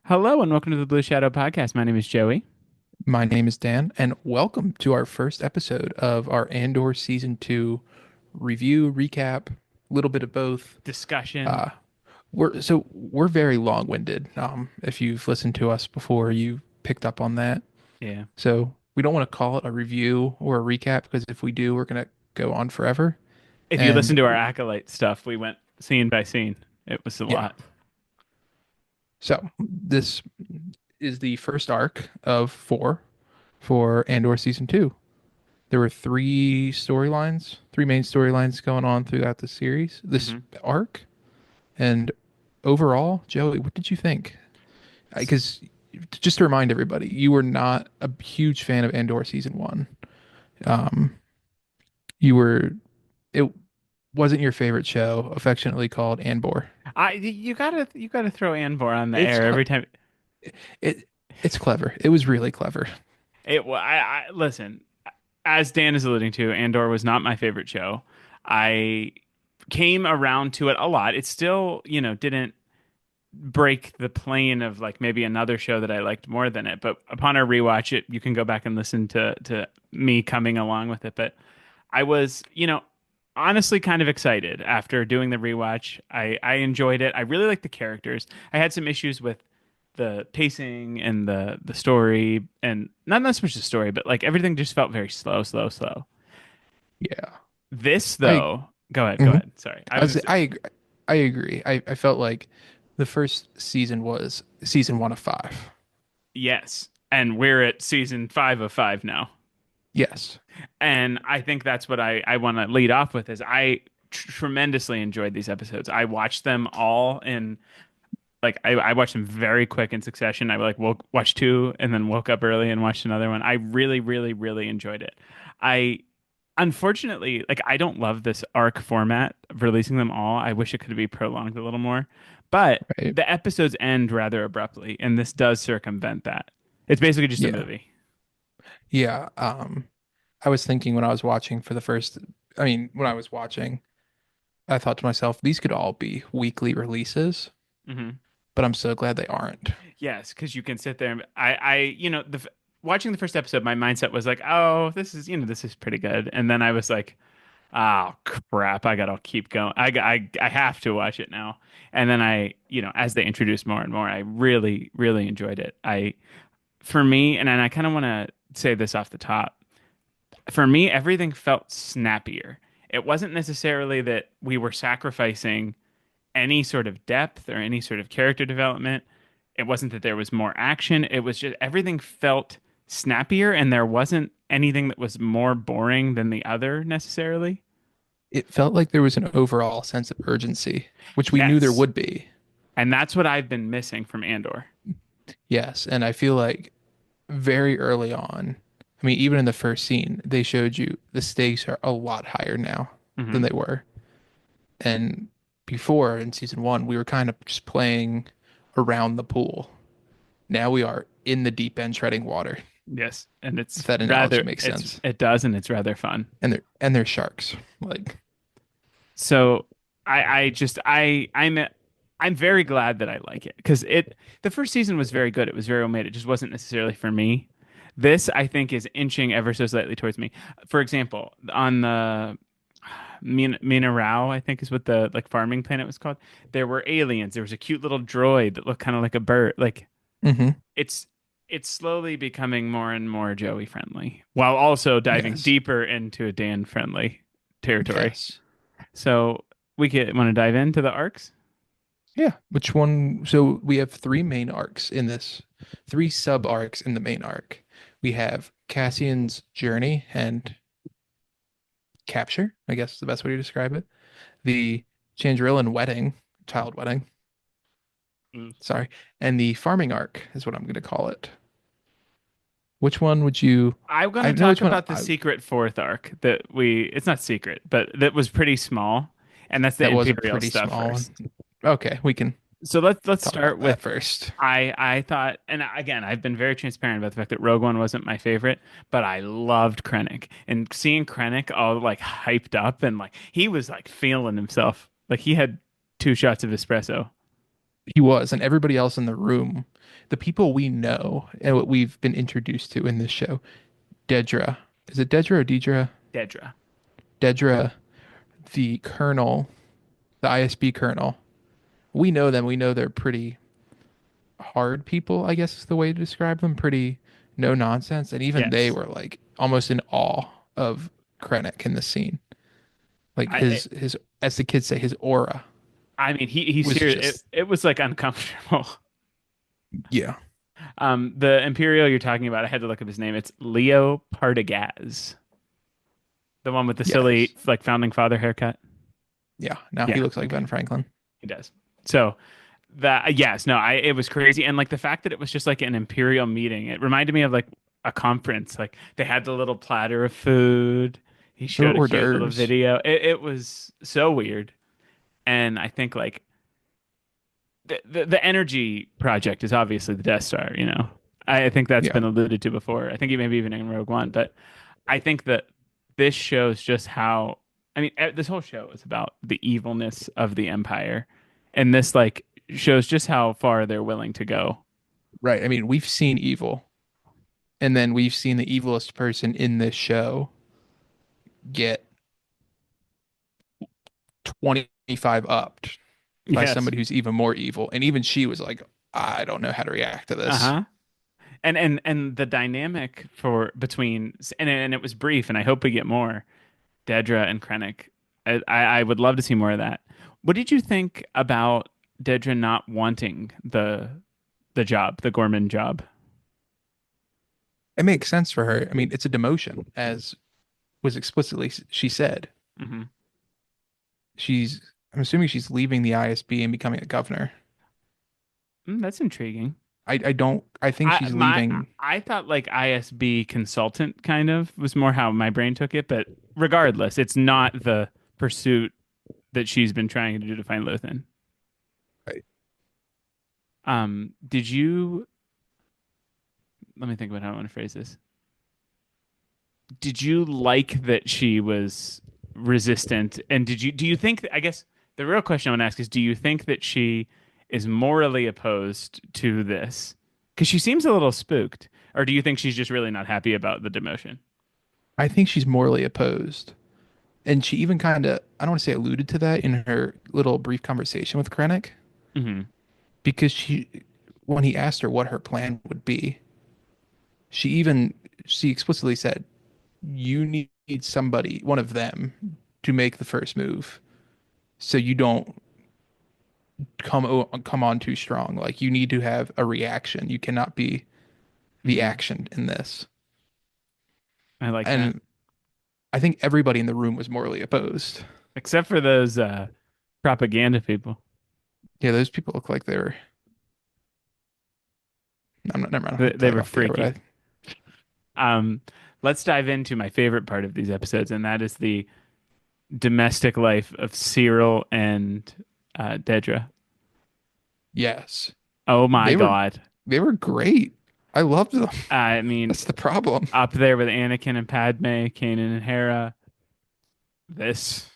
Hello and welcome to the Blue Shadow Podcast. My name is Joey. My name is Dan, and welcome to our first episode of our Andor Season 2 review, recap, little bit of both. Discussion. Uh, we're very long-winded. If you've listened to us before, you picked up on that. Yeah. So we don't want to call it a review or a recap because if we do, we're gonna go on forever. If you listen And to our Acolyte stuff, we went scene by scene. It was a yeah, lot. so this is the first arc of four for Andor Season 2. There were three main storylines going on throughout the series, this hmm arc. And overall, Joey, what did you think? Because just to remind everybody, you were not a huge fan of Andor season one. Um, you were, it wasn't your favorite show, affectionately called Andor. you gotta throw Anvor on the It's air cle- every time. it it's clever. It was really clever. I listen. As Dan is alluding to, Andor was not my favorite show. I came around to it a lot. It still, didn't break the plane of like maybe another show that I liked more than it. But upon a rewatch, it you can go back and listen to me coming along with it. But I was, honestly kind of excited after doing the rewatch. I enjoyed it. I really liked the characters. I had some issues with the pacing and the story, and not so much the story, but like everything just felt very slow, slow, slow. Yeah. This I though, go ahead, go mhm. ahead. Sorry, I was just I agree. I felt like the first season was season one of five. yes, and we're at season 5 of 5 now. Yes. And I think that's what I want to lead off with is I tremendously enjoyed these episodes. I watched them all in like I watched them very quick in succession. I like woke watched two and then woke up early and watched another one. I really, really, really enjoyed it. I unfortunately like I don't love this arc format of releasing them all. I wish it could be prolonged a little more. But Right. the episodes end rather abruptly, and this does circumvent that. It's basically just a Yeah. movie. Yeah. I was thinking when I was watching for the first, I mean, when I was watching, I thought to myself, these could all be weekly releases, hmm but I'm so glad they aren't. Yes, because you can sit there and watching the first episode, my mindset was like, oh, this is pretty good, and then I was like, oh crap, I gotta keep going. I have to watch it now, and then as they introduced more and more, I really, really enjoyed it. For me, and I kind of want to say this off the top. For me, everything felt snappier. It wasn't necessarily that we were sacrificing any sort of depth or any sort of character development. It wasn't that there was more action. It was just everything felt snappier, and there wasn't anything that was more boring than the other necessarily. It felt like there was an overall sense of urgency, which we knew there Yes. would be. And that's what I've been missing from Andor. Yes. And I feel like very early on, I mean, even in the first scene, they showed you the stakes are a lot higher now than hmm they were. And before in season one, we were kind of just playing around the pool. Now we are in the deep end treading water, Yes, and if that analogy makes sense. it does, and it's rather fun. And they're sharks. Like, So I just I'm very glad that I like it because the first season was very good. It was very well made. It just wasn't necessarily for me. This I think is inching ever so slightly towards me. For example, on the Minarao, I think is what the like farming planet was called. There were aliens. There was a cute little droid that looked kind of like a bird. Like hmm it's it's slowly becoming more and more Joey friendly, while also diving yes. deeper into a Dan friendly territory. Yes. So we could want to dive into the arcs. Yeah. Which one? So we have three main arcs in this, three sub arcs in the main arc. We have Cassian's journey and capture, I guess is the best way to describe it. The Chandrillan wedding, child wedding, Mm. sorry, and the farming arc is what I'm going to call it. Which one would you? I'm going I to know talk which one. about the secret fourth arc that it's not secret, but that was pretty small, and that's the That was a Imperial pretty stuff small one. first. Okay, we can So let's talk start about that with first. I thought, and again, I've been very transparent about the fact that Rogue One wasn't my favorite, but I loved Krennic, and seeing Krennic all like hyped up and like he was like feeling himself, like he had two shots of espresso. he was, and everybody else in the room, the people we know and what we've been introduced to in this show, Dedra. Is it Dedra or Deidre? Dedra. Dedra, the colonel, the ISB colonel. We know them. We know they're pretty hard people, I guess is the way to describe them. Pretty no nonsense. And even they Yes. were like almost in awe of Krennic in the scene. Like I his as the kids say, his aura I mean he's was here. It just it was like uncomfortable. yeah. The Imperial you're talking about, I had to look up his name. It's Leo Partagas, the one with the silly Yes. like founding father haircut. Yeah. Now he Yeah, looks like okay, Ben Franklin. he does. So that yes, no, I it was crazy, and like the fact that it was just like an Imperial meeting, it reminded me of like a conference. Like they had the little platter of food. He There were showed a hors cute little d'oeuvres. video. It was so weird, and I think like the energy project is obviously the Death Star. I think that's Yeah. been alluded to before. I think maybe even in Rogue One, but I think that this shows just how. I mean, this whole show is about the evilness of the Empire, and this like shows just how far they're willing to go. Right. I mean, we've seen evil, and then we've seen the evilest person in this show get 25 upped by Yes. somebody who's even more evil. And even she was like, I don't know how to react to this. Uh-huh. And the dynamic for between and it was brief, and I hope we get more Dedra and Krennic. I would love to see more of that. What did you think about Dedra not wanting the job, the Gorman job? It makes sense for her. I mean, it's a demotion, as was explicitly she said. Hmm. She's, I'm assuming she's leaving the ISB and becoming a governor. That's intriguing. I think she's leaving. I thought like ISB consultant kind of was more how my brain took it, but regardless, it's not the pursuit that she's been trying to do to find Lothan. Right. Did you let me think about how I want to phrase this. Did you like that she was resistant? And do you think, I guess the real question I want to ask is, do you think that she is morally opposed to this? Because she seems a little spooked. Or do you think she's just really not happy about the demotion? I think she's morally opposed. And she even kind of, I don't want to say alluded to that in her little brief conversation with Krennic, Hmm. because when he asked her what her plan would be, she even, she explicitly said, you need somebody, one of them, to make the first move so you don't come on too strong. Like you need to have a reaction. You cannot be the Hmm. action in this. I like that. And I think everybody in the room was morally opposed. Except for those propaganda people. Yeah, those people look like they were. I'm not. Never mind. I'm They, gonna they tell you were off the air. But freaky. Um, let's dive into my favorite part of these episodes, and that is the domestic life of Cyril and Dedra. yes, Oh my they were. God. They were great. I loved them. I mean, That's the problem. up there with Anakin and Padme, Kanan and Hera. This,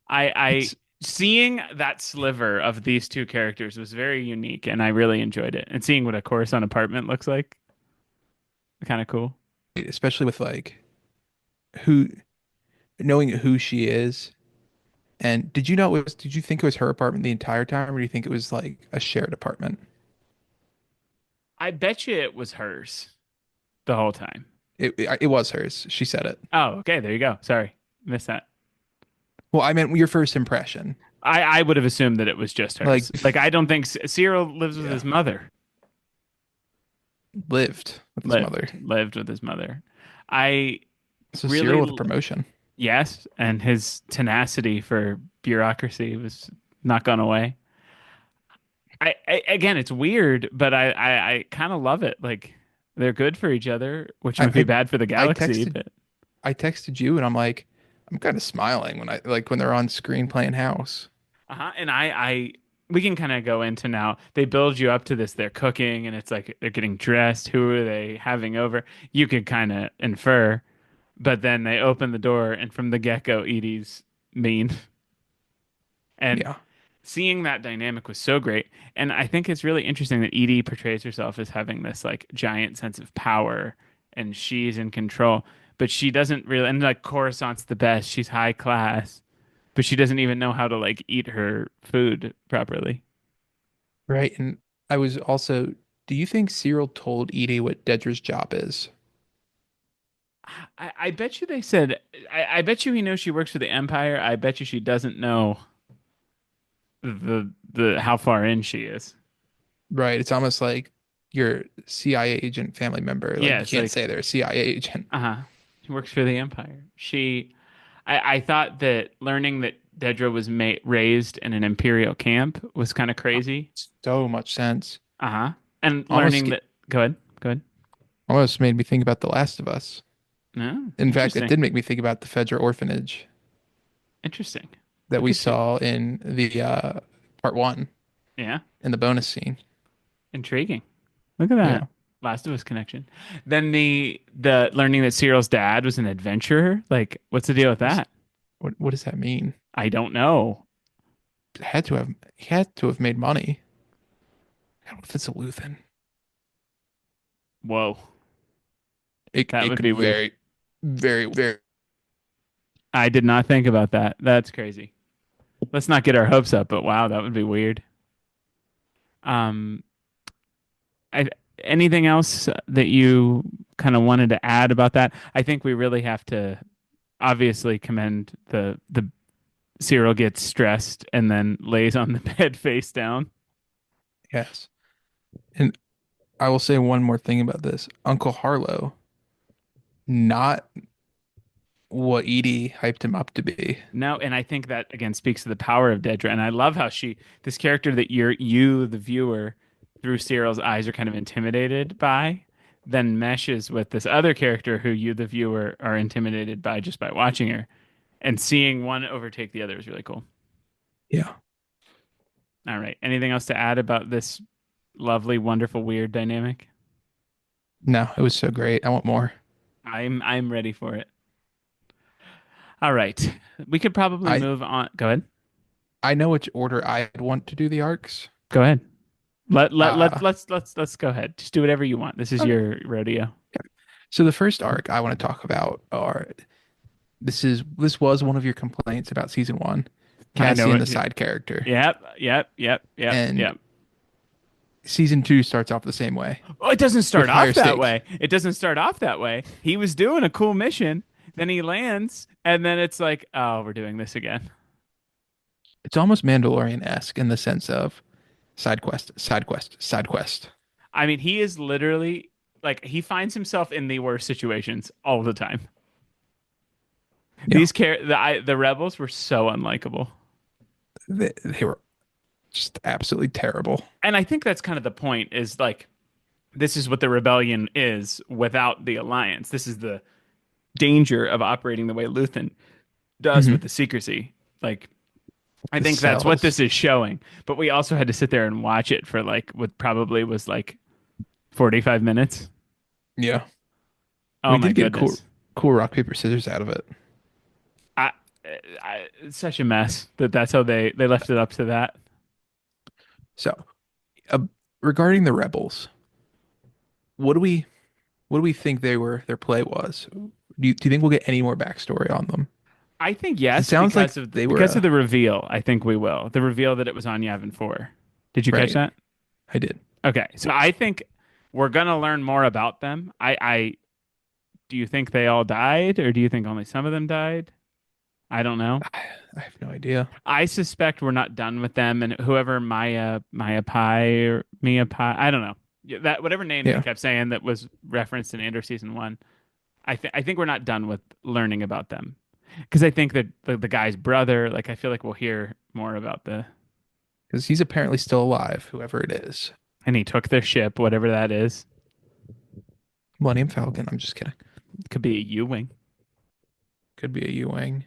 I It's seeing that sliver of these two characters was very unique, and I really enjoyed it. And seeing what a Coruscant apartment looks like, kind of cool. especially with like who knowing who she is. And did you know it was? Did you think it was her apartment the entire time, or do you think it was like a shared apartment? I bet you it was hers the whole time. It was hers. She said it. Oh, okay, there you go. Sorry, missed that. Well, I meant your first impression. I would have assumed that it was just Like, hers. Like I don't think Cyril lives with yeah, his mother. lived with his mother. Lived with his mother. I So Cyril with a really promotion. yes, and his tenacity for bureaucracy was not gone away. I again, it's weird, but I kind of love it. Like they're good for each other, which I, might be I bad for the I galaxy, texted but I texted you and I'm like, I'm kind of smiling when I like when they're on screen playing house. uh-huh. And I we can kind of go into now. They build you up to this. They're cooking, and it's like they're getting dressed. Who are they having over? You could kind of infer, but then they open the door, and from the get-go, Edie's mean. And Yeah. seeing that dynamic was so great. And I think it's really interesting that Edie portrays herself as having this like giant sense of power and she's in control, but she doesn't really, and like Coruscant's the best. She's high class, but she doesn't even know how to like eat her food properly. Right. And I was also, do you think Cyril told Edie what Dedra's job is? I bet you they said, I bet you he knows she works for the Empire. I bet you she doesn't know the how far in she is. Right. It's almost like your CIA agent family member. Yeah, Like you it's can't like, say they're a CIA agent. uh-huh. She works for the Empire. I thought that learning that Dedra was raised in an Imperial camp was kind of crazy. So much sense. Uh-huh. And Almost, learning that, go ahead, go ahead. almost made me think about The Last of Us. No, In fact, it interesting. did make me think about the Fedra orphanage Interesting. that Look we at you. saw in the part one Yeah, in the bonus scene. intriguing. Look at Yeah. that. Last of Us connection. Then the learning that Cyril's dad was an adventurer. Like, what's the deal with What's, that? what does that mean? I don't know. He had to have made money. I don't know if it's a Luthen. Whoa, that It would could be weird. very. I did not think about that. That's crazy. Let's not get our hopes up, but wow, that would be weird. Um, I, anything else that you kind of wanted to add about that? I think we really have to obviously commend the Cyril gets stressed and then lays on the bed face down. Yes. And I will say one more thing about this. Uncle Harlow, not what Edie hyped him up to be. No, and I think that again speaks to the power of Dedra. And I love how this character that the viewer, through Cyril's eyes, are kind of intimidated by, then meshes with this other character who you, the viewer, are intimidated by just by watching her. And seeing one overtake the other is really cool. Yeah. All right. Anything else to add about this lovely, wonderful, weird dynamic? No, it was so great. I want more. I'm ready for it. All right. We could probably I move on. Go ahead. I know which order I'd want to do the arcs. Go ahead. Uh, Let's go ahead. Just do whatever you want. This is okay. your rodeo. So the first arc I want to talk about are this was one of your complaints about season one, I know Cassian, the it. side character, Yep. and season two starts off the same way Oh, it doesn't with start higher off that stakes. way. It doesn't start off that way. He was doing a cool mission, then he lands, and then it's like, oh, we're doing this again. It's almost Mandalorian-esque in the sense of side quest, side quest, side quest. I mean, he is literally like he finds himself in the worst situations all the time. Yeah, The rebels were so unlikable. they were just absolutely terrible. And I think that's kind of the point is like this is what the rebellion is without the alliance. This is the danger of operating the way Luthen does with Hmm. the secrecy. Like I The think that's what cells. this is showing. But we also had to sit there and watch it for like what probably was like 45 minutes. Yeah, Oh we my did get goodness. cool rock paper scissors out of it. I, it's such a mess that that's how they left it up to that. So, uh, regarding the rebels, what do we what do we think their play was? Do you think we'll get any more backstory on them? I think 'Cause it yes sounds like they were because of the reveal. I think we will. The reveal that it was on Yavin 4. Did you catch right. that? I did. Okay. So I think we're going to learn more about them. I do you think they all died or do you think only some of them died? I don't know. I have no idea. I suspect we're not done with them, and whoever Maya Pai or Mia Pai, I don't know. Yeah, that whatever name they Yeah, kept saying that was referenced in Andor season one. I think we're not done with learning about them because I think that the guy's brother, like I feel like we'll hear more about the because he's apparently still alive, whoever it is. and he took their ship, whatever that is. Millennium Falcon. I'm just kidding. Could be a U-wing. Could be a Ewing.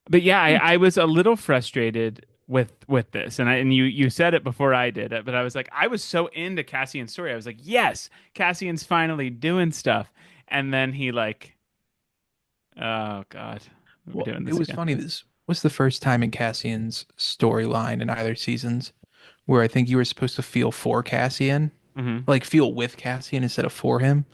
But yeah, Hmm. I was a little frustrated with this, and you said it before I did it, but I was like, I was so into Cassian's story. I was like, yes, Cassian's finally doing stuff, and then he like, oh God, we're Well, doing it this was again. funny. This was the first time in Cassian's storyline in either seasons where I think you were supposed to feel for Cassian, Hmm. like feel with Cassian instead of for him.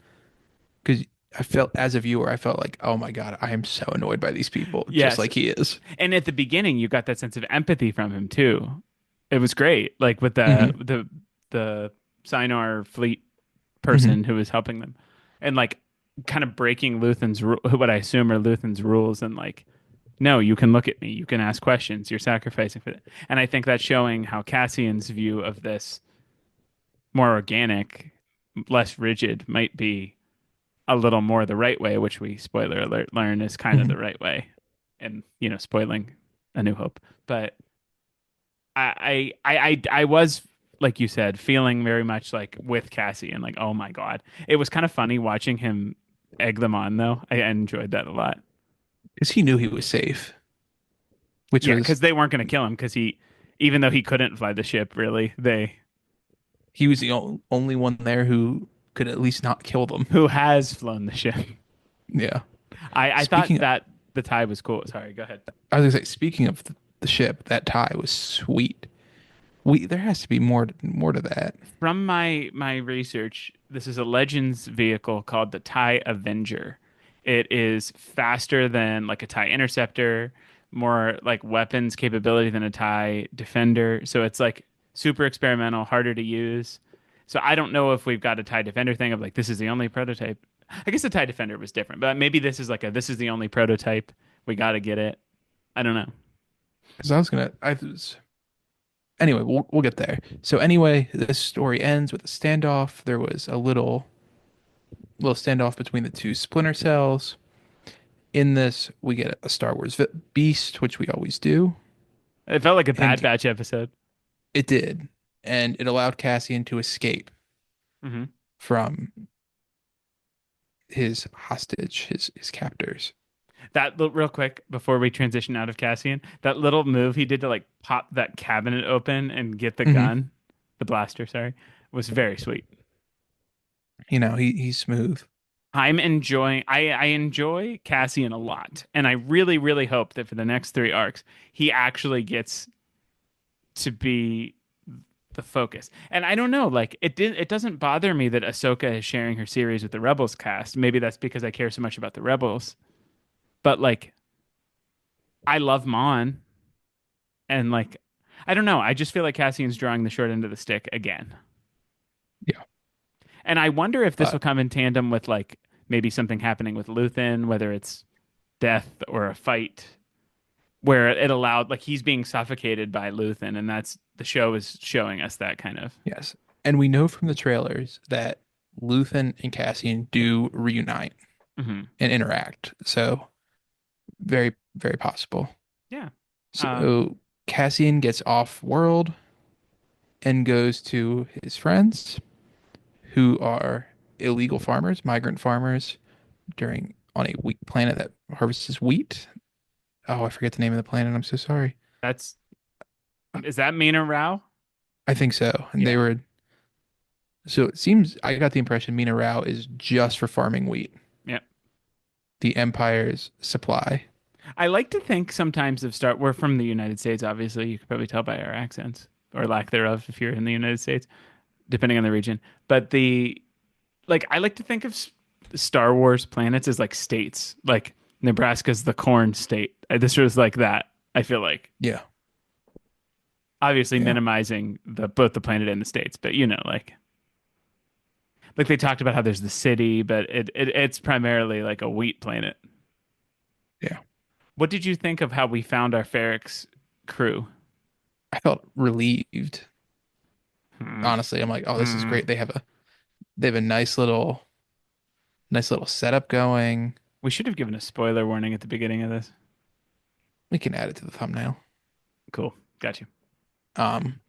Because I felt as a viewer, I felt like, oh my God, I am so annoyed by these people, just Yes. like he is. And at the beginning, you got that sense of empathy from him too. It was great, like with Hmm. the Sinar fleet Hmm. person who was helping them, and like kind of breaking what I assume are Luthen's rules, and like, no, you can look at me, you can ask questions, you're sacrificing for that. And I think that's showing how Cassian's view of this more organic, less rigid might be a little more the right way, which we spoiler alert learn is kind of Hmm. the right way, and spoiling A New Hope. But I was, like you said, feeling very much like with Cassie and like, oh my God. It was kind of funny watching him egg them on though. I enjoyed that a lot. Because he knew he was safe, which Yeah, was because they weren't going to kill him because even though he couldn't fly the ship, really, he was the only one there who could at least not kill them. who has flown the ship. Yeah. I thought Speaking, that the tie was cool. Sorry, go ahead. I was gonna say, speaking of the ship, that tie was sweet. We there has to be more to that. From my research, this is a Legends vehicle called the TIE Avenger. It is faster than like a TIE Interceptor, more like weapons capability than a TIE Defender. So it's like super experimental, harder to use. So I don't know if we've got a TIE Defender thing of like this is the only prototype. I guess the TIE Defender was different, but maybe this is like a this is the only prototype. We got to get it. I don't know. Because I was anyway. We'll get there. So anyway, this story ends with a standoff. There was a little standoff between the two splinter cells. In this, we get a Star Wars beast, which we always do, It felt like a Bad and Batch episode. it did, and it allowed Cassian to escape Hmm. from his hostage, his captors. Real quick before we transition out of Cassian, that little move he did to like pop that cabinet open and get the Hmm. gun, the blaster, sorry, was very sweet. He's smooth. I enjoy Cassian a lot, and I really really hope that for the next three arcs he actually gets to be the focus. And I don't know, like it doesn't bother me that Ahsoka is sharing her series with the Rebels cast. Maybe that's because I care so much about the Rebels, but like I love Mon. And like, I don't know. I just feel like Cassian's drawing the short end of the stick again. Yeah. And I wonder if this will But come in tandem with like maybe something happening with Luthen, whether it's death or a fight, where it allowed like he's being suffocated by Luthen, and that's the show is showing us that kind of. yes. And we know from the trailers that Luthen and Cassian do reunite Hmm. and interact. So very, very possible. Yeah. Um, So Cassian gets off world and goes to his friends who are illegal farmers, migrant farmers during on a wheat planet that harvests wheat. Oh, I forget the name of the planet. I'm so sorry. that's is that Mina Rao? I think so. And they Yeah. were so it seems I got the impression Mina Rao is just for farming wheat, Yeah. the Empire's supply. I like to think sometimes of Star. We're from the United States, obviously. You could probably tell by our accents or lack thereof if you're in the United States, depending on the region. But the like I like to think of Star Wars planets as like states. Like Nebraska's the corn state. This was like that. I feel like Yeah. obviously Yeah. minimizing the both the planet and the states, but like they talked about how there's the city, but it's primarily like a wheat planet. Yeah. What did you think of how we found our Ferrex crew? I felt relieved. Hmm. Honestly, I'm like, oh, this is Hmm. great. They have a nice little setup going. We should have given a spoiler warning at the beginning of this. We can add it to the thumbnail. Cool. Got you. Um,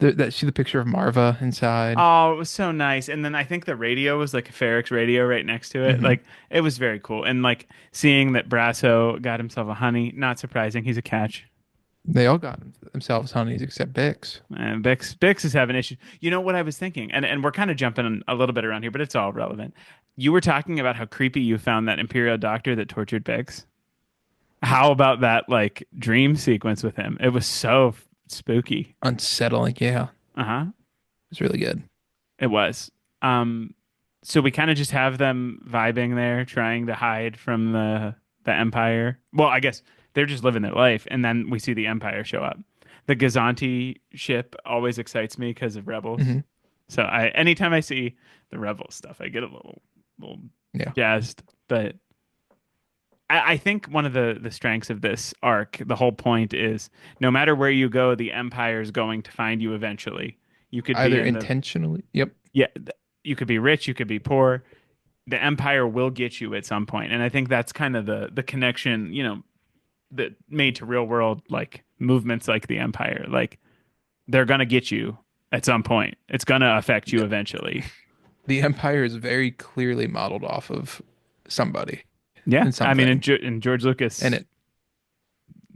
see the picture of Marva inside. Oh, it was so nice. And then I think the radio was like a Ferrex radio right next to it. Hmm. Like it was very cool. And like seeing that Brasso got himself a honey, not surprising. He's a catch. They all got themselves honeys except Bix. And Bix is having issues. You know what I was thinking? And we're kind of jumping a little bit around here, but it's all relevant. You were talking about how creepy you found that Imperial doctor that tortured Bix. How about that like dream sequence with him? It was so spooky. Unsettling. Yeah, Uh-huh. it's really good. It was. Um, so we kind of just have them vibing there, trying to hide from the Empire. Well, I guess they're just living their life, and then we see the Empire show up. The Gazanti ship always excites me because of Rebels. Hmm. So I anytime I see the Rebel stuff, I get a little Yeah, jazzed. But I think one of the strengths of this arc, the whole point is no matter where you go, the Empire is going to find you eventually. You could be either in the intentionally. Yep. yeah, you could be rich, you could be poor. The Empire will get you at some point, and I think that's kind of the connection, that made to real world like movements like the Empire. Like they're gonna get you at some point. It's gonna affect you Yeah. eventually. The Empire is very clearly modeled off of somebody Yeah, and I mean, something, and George and Lucas it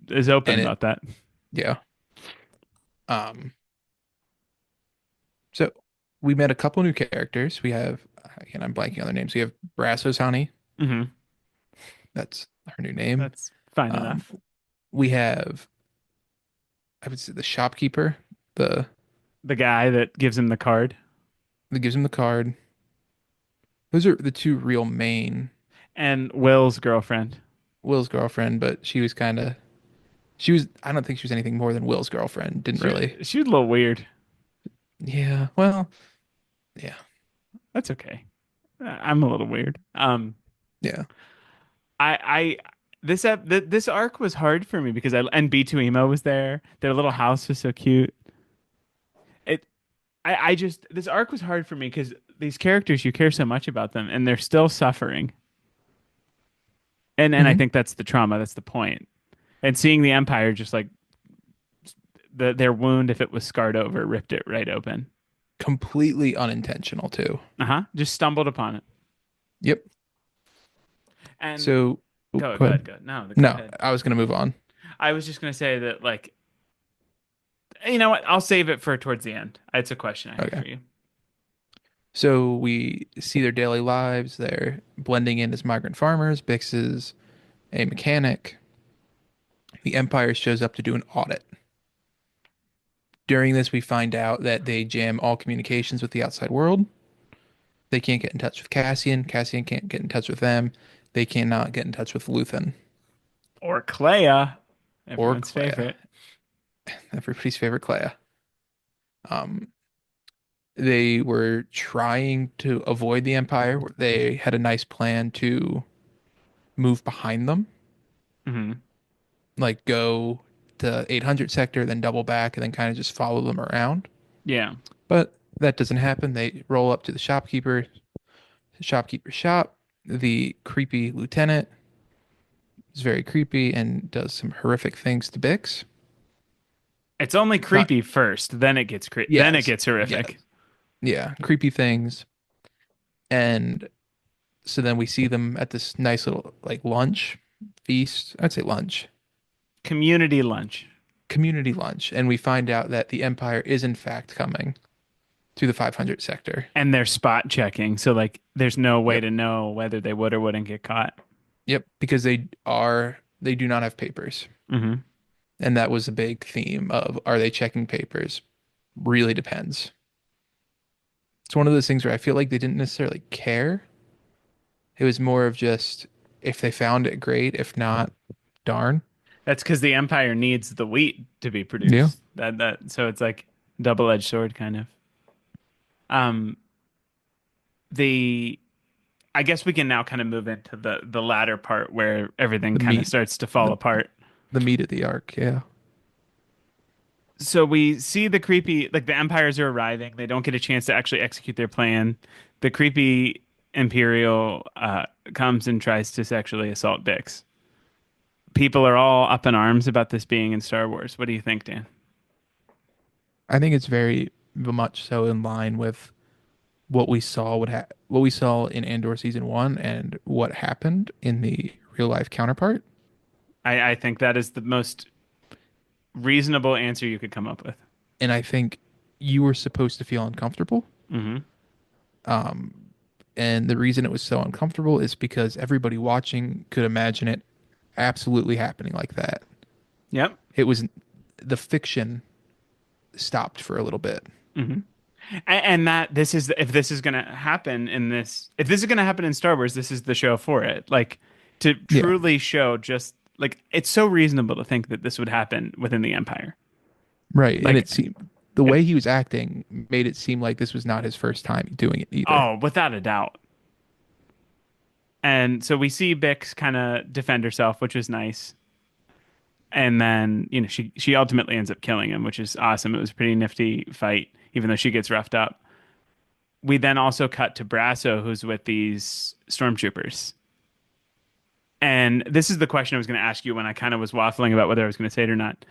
is open and it about that. yeah. Um. So we met a couple new characters. We have again, I'm blanking on their names. We have Brasso's Honey. Hmm. That's her new name. That's fine Um. enough. We have I would say the shopkeeper, the The guy that gives him the card that gives him the card. Those are the two real main. and Will's girlfriend. Will's girlfriend, but she was I don't think she was anything more than Will's girlfriend. Didn't really. She was a little weird. Yeah. Well, yeah. That's okay. I'm a little weird. Yeah. I this arc was hard for me because I and B2 Emo was there. Their little house was so cute. It I just this arc was hard for me because these characters you care so much about them and they're still suffering. And I Hmm. think that's the trauma, that's the point. And seeing the Empire just like their wound, if it was scarred over, ripped it right open. Completely unintentional too. Uh-huh. Just stumbled upon it. Yep. And So, oh, go go ahead, ahead. go. No, go No, ahead. I was gonna move on. I was just gonna say that like you know what? I'll save it for towards the end. It's a question I have Okay. for you. So we see their daily lives. They're blending in as migrant farmers. Bix is a mechanic. The Empire shows up to do an audit. During this, we find out that they jam all communications with the outside world. They can't get in touch with Cassian. Cassian can't get in touch with them. They cannot get in touch with Luthen Or Clea, or everyone's Clea, favorite. everybody's favorite Clea. Um, they were trying to avoid the Empire. They had a nice plan to move behind them, Hmm. like go to 800 sector, then double back, and then kind of just follow them around. Yeah. But that doesn't happen. They roll up to the shopkeeper's shop. The creepy lieutenant is very creepy and does some horrific things to Bix. It's only Not, creepy first, then it gets then it yes, gets yes, horrific. yeah, creepy things. And so then we see them at this nice little like lunch feast. I'd say lunch, Community lunch. community lunch, and we find out that the Empire is in fact coming to the 500 sector. And they're spot checking, so like there's no way Yep. to know whether they would or wouldn't get caught. Yep, because they do not have papers. Hmm. And that was a big theme of are they checking papers? Really depends. It's one of those things where I feel like they didn't necessarily care. It was more of just if they found it, great. If not, darn. That's because the Empire needs the wheat to be Yeah. produced. That so it's like double-edged sword kind of. Um, the I guess we can now kind of move into the latter part where everything The kind of meat, starts to fall the apart. the meat of the arc. Yeah. So we see the creepy, like the empires are arriving. They don't get a chance to actually execute their plan. The creepy Imperial comes and tries to sexually assault Bix. People are all up in arms about this being in Star Wars. What do you think, Dan? I think it's very much so in line with what we saw in Andor season 1 and what happened in the real life counterpart. I think that is the most reasonable answer you could come up with. And I think you were supposed to feel uncomfortable. Hmm. And the reason it was so uncomfortable is because everybody watching could imagine it absolutely happening like that. Yep. It was the fiction stopped for a little bit. Hmm. And that this is if this is going to happen in this if this is going to happen in Star Wars, this is the show for it. Like to Yeah, truly show just like it's so reasonable to think that this would happen within the Empire. right. And Like it seemed the it, way he was acting made it seem like this was not his first time doing it either. oh, without a doubt. And so we see Bix kind of defend herself, which is nice. And then, she ultimately ends up killing him, which is awesome. It was a pretty nifty fight, even though she gets roughed up. We then also cut to Brasso, who's with these stormtroopers. And this is the question I was going to ask you when I kind of was waffling about whether I was going to say it or not.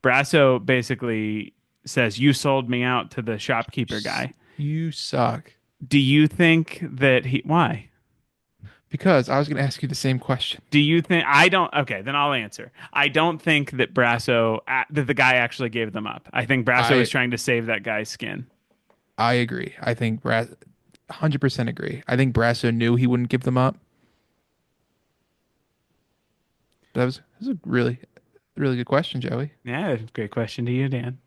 Brasso basically says, "You sold me out to the shopkeeper guy." You suck. Do you think that why? Because I was going to ask you the same question. Do you think I don't? Okay, then I'll answer. I don't think that that the guy actually gave them up. I think Brasso was I trying to save that guy's skin. I agree. I think 100% agree. I think Brasso knew he wouldn't give them up. That was a really good question, Joey. Yeah, great question to you, Dan.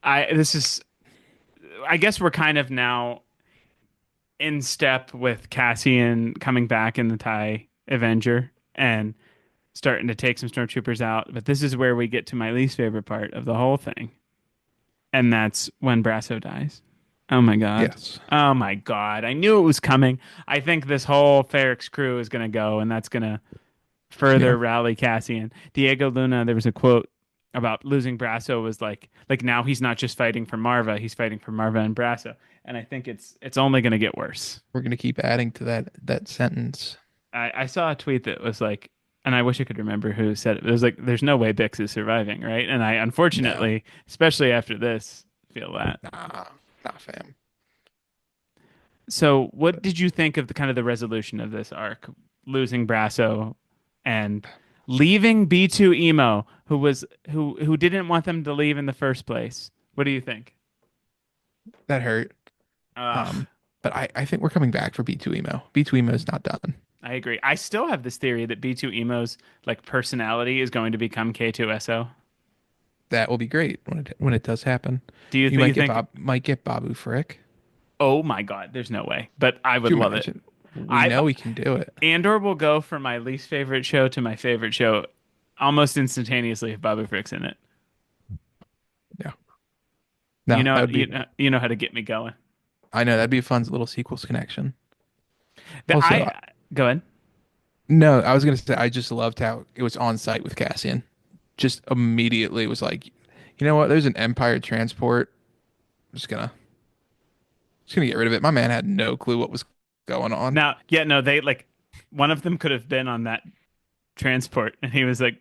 I this is I guess we're kind of now in step with Cassian coming back in the TIE Avenger and starting to take some stormtroopers out. But this is where we get to my least favorite part of the whole thing, and that's when Brasso dies. Oh my God. Yes. Oh my God. I knew it was coming. I think this whole Ferrex crew is going to go, and that's going to Yeah. further rally Cassian. Diego Luna, there was a quote about losing Brasso was like now he's not just fighting for Marva, he's fighting for Marva and Brasso. And I think it's only going to get worse. We're gonna keep adding to that sentence. I saw a tweet that was like, and I wish I could remember who said it. It was like, "There's no way Bix is surviving, right?" And I, No. unfortunately, especially after this, feel that. Nah, nah, fam. So, what did you think of the kind of the resolution of this arc, losing Brasso and leaving B2 Emo, who didn't want them to leave in the first place? What do you think? That hurt. Ugh, Um, but I think we're coming back for B2 Emo. B2 Emo is not done. I agree. I still have this theory that B2 Emo's like personality is going to become K2SO. That will be great when it does happen. Do you You think you might get think? Babu Frick. Oh my God, there's no way. But I would Could you love it. imagine? We I know we can do it. Andor will go from my least favorite show to my favorite show almost instantaneously if Babu Frick's in it. Yeah. You No, that know, would be. you know how to get me going. I know that'd be a fun little sequels connection. But Also, go ahead. no, I was gonna say I just loved how it was on site with Cassian. Just immediately was like, you know what? There's an Empire transport. I'm just gonna get rid of it. My man had no clue what was going on. Now, yeah, no, they like one of them could have been on that transport, and he was like,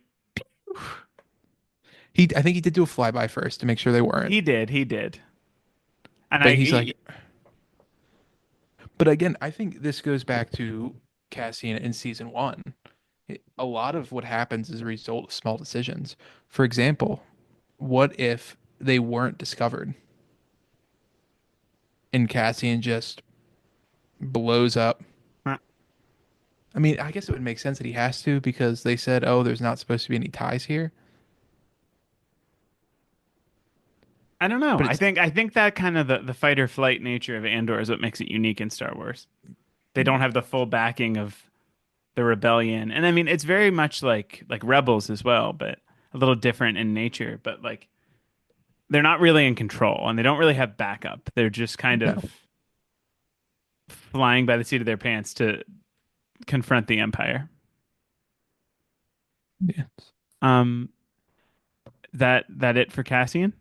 I think he did do a flyby first to make sure they weren't. he did, and But he's like, but again, I think this goes back to Cassian in season one. A lot of what happens is a result of small decisions. For example, what if they weren't discovered and Cassian just blows up? I mean, I guess it would make sense that he has to because they said, oh, there's not supposed to be any ties here. I don't know. But I think that kind of the fight or flight nature of Andor is what makes it unique in Star Wars. They don't have the full backing of the rebellion, and I mean it's very much like Rebels as well, but a little different in nature. But like they're not really in control, and they don't really have backup. They're just kind no, of flying by the seat of their pants to confront the Empire. yeah. Um, that it for Cassian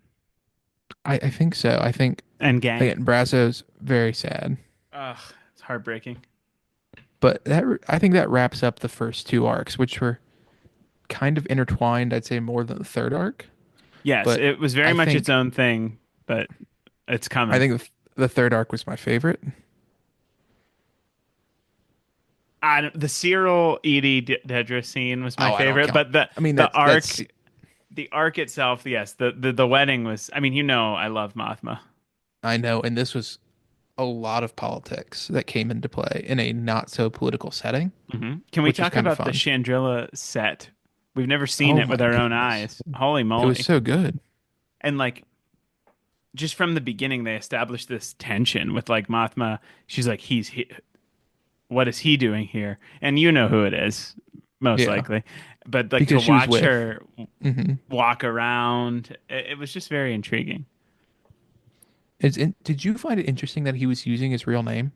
I think so. I think and gang. again, Brasso's very sad, Ugh, it's heartbreaking. but I think that wraps up the first two arcs, which were kind of intertwined. I'd say more than the third arc, Yes, but it was very I much its think own thing, but it's I coming. think the third arc was my favorite. The Cyril Edie Dedra scene was my Oh, I don't favorite, count. but the I mean, the arc that's the arc itself, yes, the wedding was. I mean, I love Mothma. I know, and this was. a lot of politics that came into play in a not so political setting, Can we which was talk kind of about the fun. Chandrilla set? We've never seen Oh it my with our own goodness. eyes. Holy It was moly. so good. And like just from the beginning they established this tension with like Mothma. She's like what is he doing here? And you know who it is, most Yeah. likely. But like to Because she was watch with. her hmm walk around, it was just very intriguing. Did you find it interesting that he was using his real name?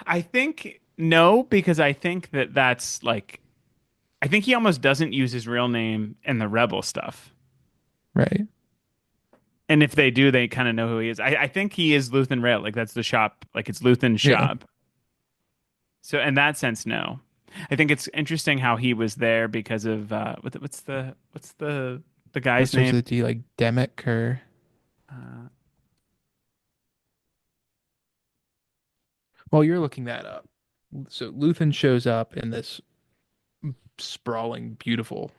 I think no, because I think that that's like I think he almost doesn't use his real name in the Rebel stuff. Right. And if they do, they kind of know who he is. I think he is Luthen Rail. Like that's the shop. Like it's Luthen's Yeah. shop. So in that sense, no. I think it's interesting how he was there because of what's the What guy's starts name? with a D, like Demick or. Uh, Well, you're looking that up. So Luthen shows up in this sprawling, beautiful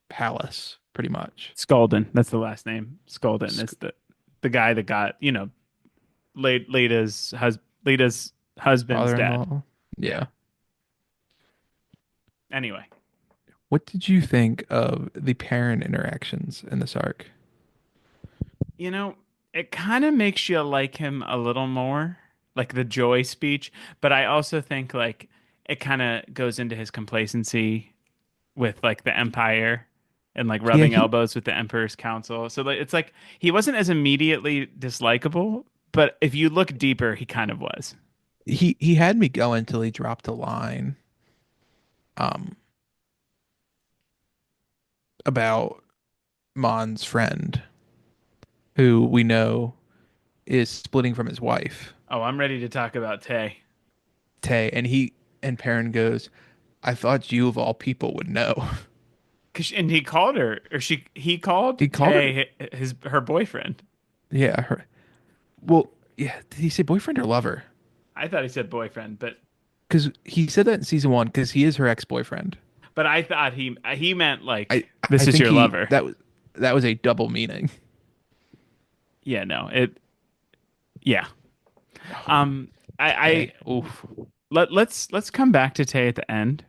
palace, pretty much. Skolden. That's the last name. Skolden is Sc- the guy that got Leda's husband's dad. Father-in-law. Yeah. Yeah. Anyway, What did you think of the parent interactions in this arc? you know, it kind of makes you like him a little more, like the joy speech. But I also think like it kind of goes into his complacency with like the Empire and like Yeah, rubbing elbows with the Emperor's Council. So like it's like he wasn't as immediately dislikable, but if you look deeper, he kind of was. he had me going until he dropped a line um about Mon's friend, who we know is splitting from his wife, Oh, I'm ready to talk about Tay. Tay, and Perrin goes, I thought you of all people would know. And he called her, or he He called called her, Tay her boyfriend. yeah, well, yeah, did he say boyfriend or lover? I thought he said boyfriend, Because he said that in season one, because he is her ex-boyfriend. but I thought he meant I like I this is think your he lover. that was a double meaning. Yeah, no, yeah. Um, I Tay, oof. let's come back to Tay at the end.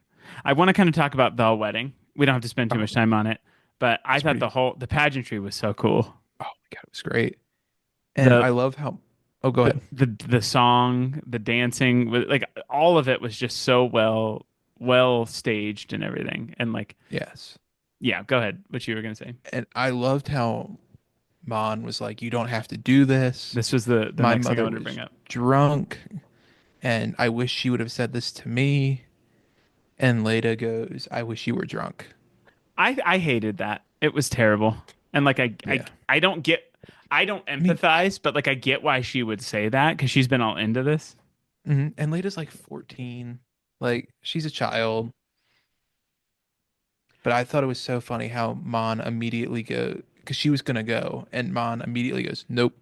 I want to kind of talk about the wedding. We don't have to spend too Oh, much time on it, but I it's thought pretty. the pageantry was so cool. Oh my God, it was great. And The I love how. Oh, go ahead. the song, the dancing, like all of it was just so well staged and everything. And like, Yes. yeah, go ahead. What you were gonna say? And I loved how Mon was like, "You don't have to do this." This was the My next thing I mother wanted to bring was up. drunk, and I wish she would have said this to me. And Leda goes, "I wish you were drunk." I hated that. It was terrible. And like Yeah. I don't I mean, empathize, but like I get why she would say that because she's been all into this. and Leda's like 14. Like, she's a child. But I thought it was so funny how Mon immediately go because she was gonna go, and Mon immediately goes, "Nope,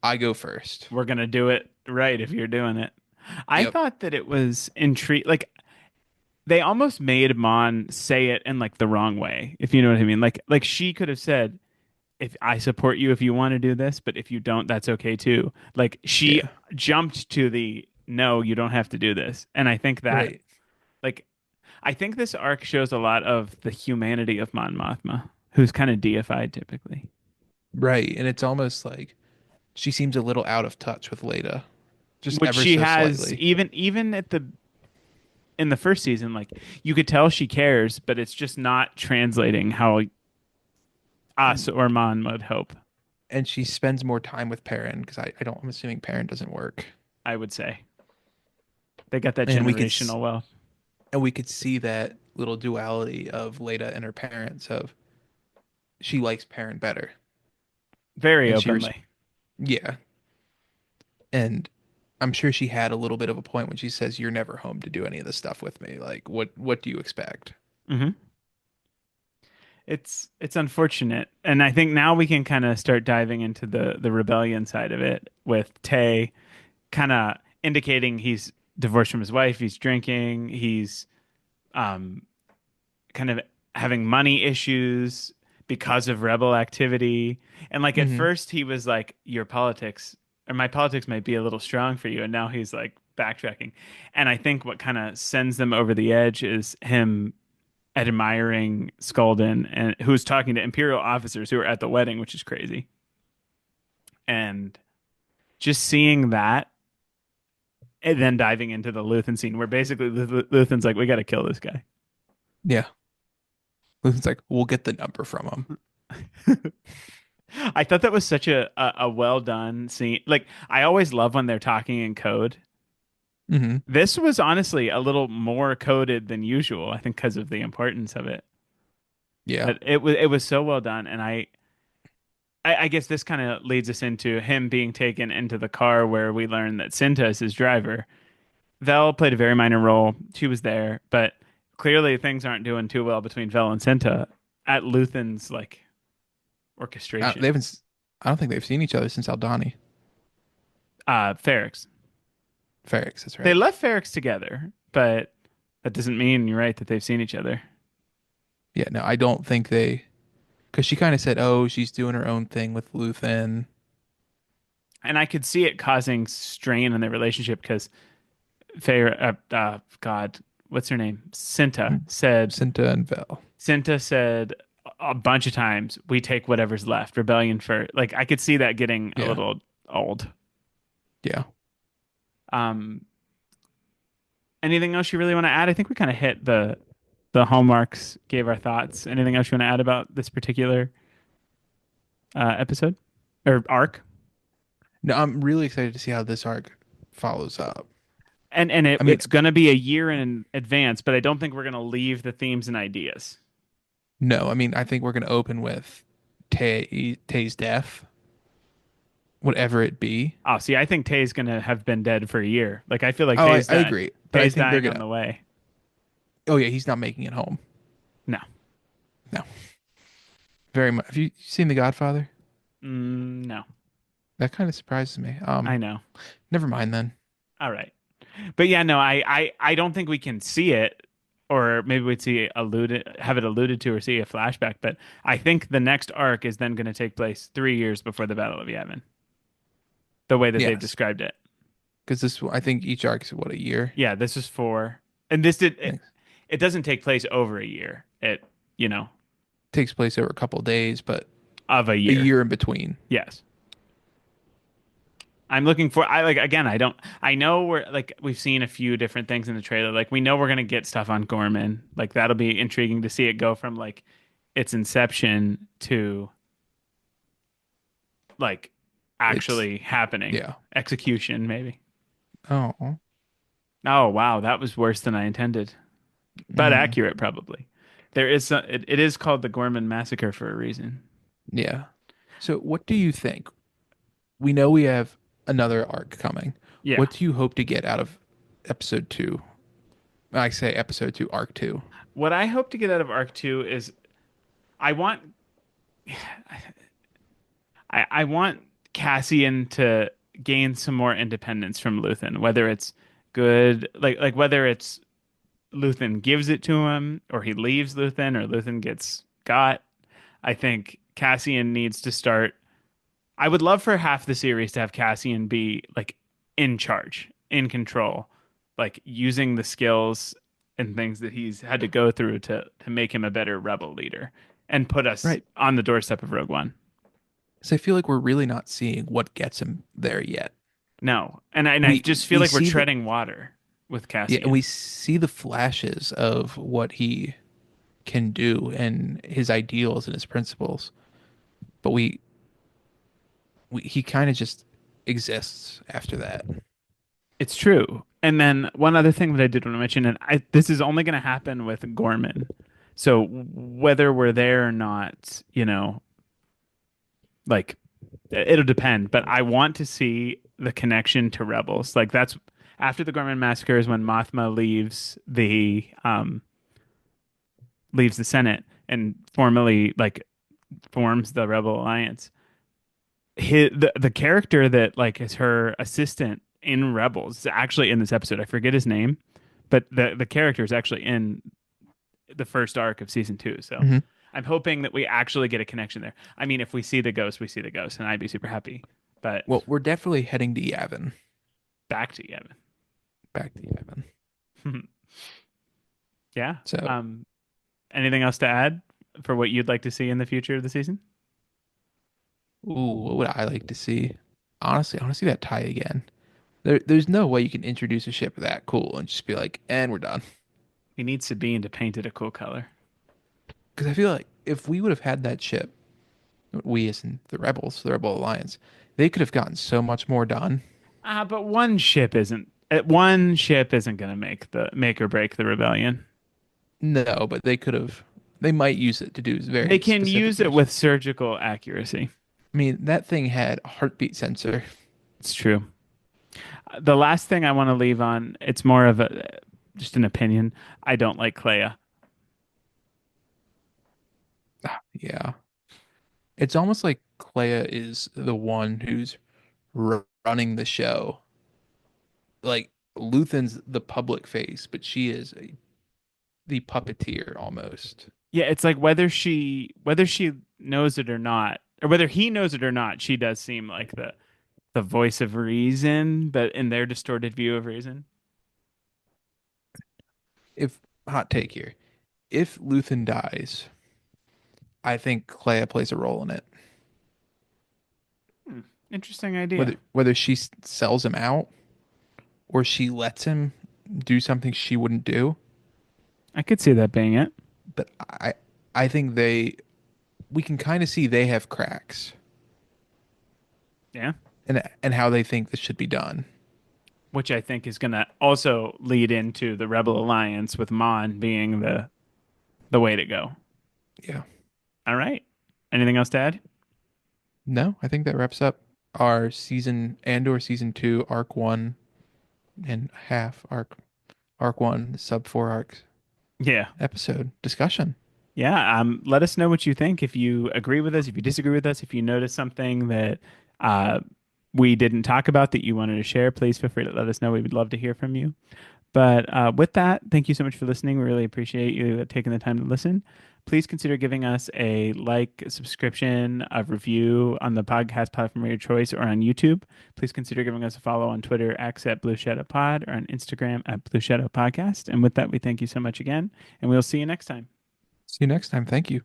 I go first." We're gonna do it right if you're doing it. I Yep. thought that it was intrigue. Like they almost made Mon say it in like the wrong way, if you know what I mean. Like she could have said, "If I support you if you want to do this, but if you don't, that's okay too." Like she Yeah. jumped to the no, you don't have to do this, and I think that Right. like I think this arc shows a lot of the humanity of Mon Mothma, who's kind of deified typically. Right. And it's almost like she seems a little out of touch with Leda, just Which ever she so has slightly. even at the in the first season, like you could tell she cares, but it's just not translating how us And or Mon would hope, and she spends more time with Perrin because I don't I'm assuming Perrin doesn't work. I would say. They got that And generational wealth we could see that little duality of Leda and her parents of she likes Perrin better. very And openly. yeah. And I'm sure she had a little bit of a point when she says, "You're never home to do any of this stuff with me. Like, what do you expect?" Hmm. It's unfortunate, and I think now we can kind of start diving into the rebellion side of it with Tay kind of indicating he's divorced from his wife, he's drinking, he's um kind of having money issues because of rebel activity. And like at hmm first he was like, your politics. or my politics might be a little strong for you. And now he's like backtracking. And I think what kind of sends them over the edge is him admiring Skulden and who's talking to Imperial officers who are at the wedding, which is crazy. And just seeing that and then diving into the Luthen scene where basically Luthen's like, we got to kill this guy. Yeah. Luthen's like, we'll get the number from him. I thought that was such a well done scene. Like I always love when they're talking in code. Hmm. This was honestly a little more coded than usual, I think, because of the importance of it. Yeah. But it was so well done, and I guess this kind of leads us into him being taken into the car where we learn that Cinta is his driver. Vel played a very minor role. She was there, but clearly things aren't doing too well between Vel and Cinta at Luthen's like They orchestration. haven't, I don't think they've seen each other since Aldani. Ferrex. Ferrex, that's They right. left Ferrex together, but that doesn't mean you're right that they've seen each other. Yeah, no, I don't think they, because she kind of said, oh, she's doing her own thing with Luthen. And I could see it causing strain in their relationship because God, what's her name? Cinta and Vel. Cinta said a bunch of times, we take whatever's left. Rebellion for like I could see that getting a Yeah. little old. Yeah. Um, anything else you really want to add? I think we kind of hit the hallmarks, gave our thoughts. Anything else you want to add about this particular episode or arc? No, I'm really excited to see how this arc follows up. And I mean, it's going to be a year in advance, but I don't think we're going to leave the themes and ideas. no, I mean, I think we're going to open with Tay's death, whatever it be. Oh, see, I think Tay's going to have been dead for a year. Like I feel like Oh, Tay's I done. agree, but I Tay's think they're dying on gonna. the way. Oh yeah, he's not making it home. No, No, very much. Have you seen The Godfather? no, That kind of surprises me. I know. Never mind then. All right. But yeah, no, I don't think we can see it, or maybe we'd see have it alluded to, or see a flashback. But I think the next arc is then going to take place 3 years before the Battle of Yavin, the way that they've Yes, described it. because this, I think each arc is what, a year. Yeah, this is four, and this did it. Thanks. It doesn't take place over a year. It you know Takes place over a couple of days, but of a a year. year in between. Yes. I'm looking for I like again I don't I know we're like we've seen a few different things in the trailer like we know we're gonna get stuff on Gorman like that'll be intriguing to see it go from like its inception to like It's actually happening yeah. execution maybe. Oh, Oh wow, that was worse than I intended, but mm, accurate probably. It is called the Gorman Massacre for a reason. yeah. So, what do you think? We know we have another arc coming. Yeah, What do you hope to get out of episode two? I say episode two, arc two. what I hope to get out of Arc 2 is I want I want Cassian to gain some more independence from Luthen, whether it's good, like whether it's Luthen gives it to him, or he leaves Luthen, or Luthen gets got. I think Cassian needs to start. I would love for half the series to have Cassian be like in charge, in control, like using the skills and things that he's had to go through to make him a better rebel leader and put us Right. on the doorstep of Rogue One. So I feel like we're really not seeing what gets him there yet. No. And I We just feel we like we're see the treading water with yeah, and Cassian. we see the flashes of what he can do and his ideals and his principles, but we he kind of just exists after that. It's true. And then one other thing that I did want to mention, and this is only going to happen with Gorman. So whether we're there or not, like it'll depend. But I want to see the connection to Rebels. Like that's after the Gorman massacre is when Mothma leaves the Senate and formally like forms the Rebel Alliance. The character that like is her assistant in Rebels is actually in this episode. I forget his name, but the character is actually in the first arc of season 2. So I'm hoping that we actually get a connection there. I mean, if we see the ghost, we see the ghost, and I'd be super happy. but Well, we're definitely heading to Yavin. back to Yevon. Back to Yavin. Yeah. So, Anything else to add for what you'd like to see in the future of the season? ooh, what would I like to see? Honestly, I want to see that tie again. There's no way you can introduce a ship that cool and just be like, and we're done. We need Sabine to paint it a cool color. Because I feel like if we would have had that ship, we as in the rebels, the Rebel Alliance, they could have gotten so much more done. But one ship isn't going to make or break the rebellion. No, but they could have. They might use it to do They very can specific use it missions. with surgical accuracy. I mean, that thing had a heartbeat sensor. It's true. The last thing I want to leave on, it's more of a just an opinion. I don't like Clea. Yeah, it's almost like Clea is the one who's running the show. Like Luthen's the public face, but she is the puppeteer almost. Yeah, it's like whether she knows it or not, or whether he knows it or not, she does seem like the voice of reason, but in their distorted view of reason. If hot take here, if Luthen dies, I think Clea plays a role in it. Hmm, interesting idea. Whether she sells him out or she lets him do something she wouldn't do, I could see that being it. but I think we can kind of see they have cracks Yeah. and how they think this should be done. Which I think is going to also lead into the Rebel Alliance with Mon being the way to go. Yeah. All right. Anything else to add? No, I think that wraps up our season Andor season 2 arc 1 and half arc 1 sub 4 arc Yeah. episode discussion. Yeah. Let us know what you think. If you agree with us, if you disagree with us, if you notice something that uh, we didn't talk about that you wanted to share, please feel free to let us know. We would love to hear from you. But with that, thank you so much for listening. We really appreciate you taking the time to listen. Please consider giving us a like, a subscription, a review on the podcast platform of your choice or on YouTube. Please consider giving us a follow on Twitter, X at Blue Shadow Pod, or on Instagram at Blue Shadow Podcast. And with that, we thank you so much again, and we'll see you next time. See you next time. Thank you.